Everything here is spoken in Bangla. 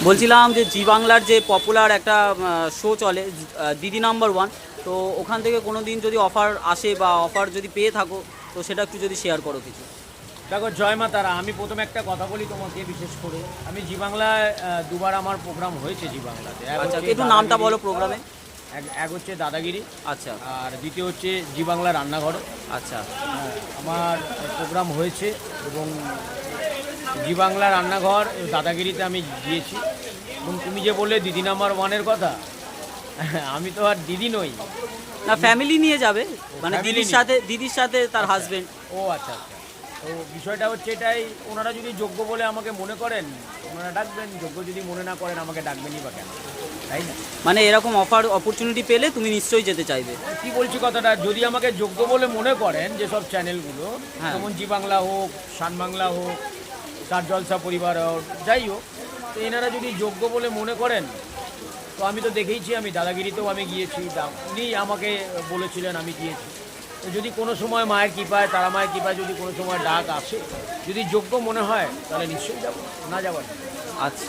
বলছিলাম যে জি বাংলার যে পপুলার একটা শো চলে দিদি নাম্বার ওয়ান। তো ওখান থেকে কোনো দিন যদি অফার আসে বা অফার যদি পেয়ে থাকো তো সেটা একটু যদি শেয়ার করো কিছু। দেখো, জয় মা তারা। আমি প্রথমে একটা কথা বলি তোমাকে, বিশেষ করে আমি জি বাংলায় দুবার আমার প্রোগ্রাম হয়েছে জি বাংলাতে। আচ্ছা, একটু নামটা বলো প্রোগ্রামে। এক হচ্ছে দাদাগিরি, আচ্ছা আর দ্বিতীয় হচ্ছে জি বাংলা রান্নাঘর। আচ্ছা আমার প্রোগ্রাম হয়েছে এবং জি বাংলা রান্নাঘর দাদাগিরিতে আমি গিয়েছি। এবং তুমি যে বললে দিদি নাম্বার ওয়ানের কথা, আমি তো আর দিদি নই। না, ফ্যামিলি নিয়ে যাবে, মানে Family দিদির সাথে তার হাজবেন্ড। ও আচ্ছা আচ্ছা। তো বিষয়টা হচ্ছে এটাই, ওনারা যদি যোগ্য বলে আমাকে মনে করেন ওনারা ডাকবেন, যোগ্য যদি মনে না করেন আমাকে ডাকবেনই বা কেন, তাই না? মানে এরকম অপরচুনিটি পেলে তুমি নিশ্চয়ই যেতে চাইবে। কি বলছি কথাটা, যদি আমাকে যোগ্য বলে মনে করেন যেসব চ্যানেলগুলো, হ্যাঁ। যেমন জি বাংলা হোক, শান বাংলা হোক, স্টার জলসা পরিবার হোক, যাই হোক, তো এনারা যদি যোগ্য বলে মনে করেন, তো আমি তো দেখেইছি, আমি দাদাগিরিতেও আমি গিয়েছি, উনি আমাকে বলেছিলেন, আমি গিয়েছি। তো যদি কোনো সময় মায়ের কৃপায়, তারা মায়ের কৃপায় যদি কোনো সময় ডাক আসে, যদি যোগ্য মনে হয় তাহলে নিশ্চয়ই যাবো, না যাবার না। আচ্ছা।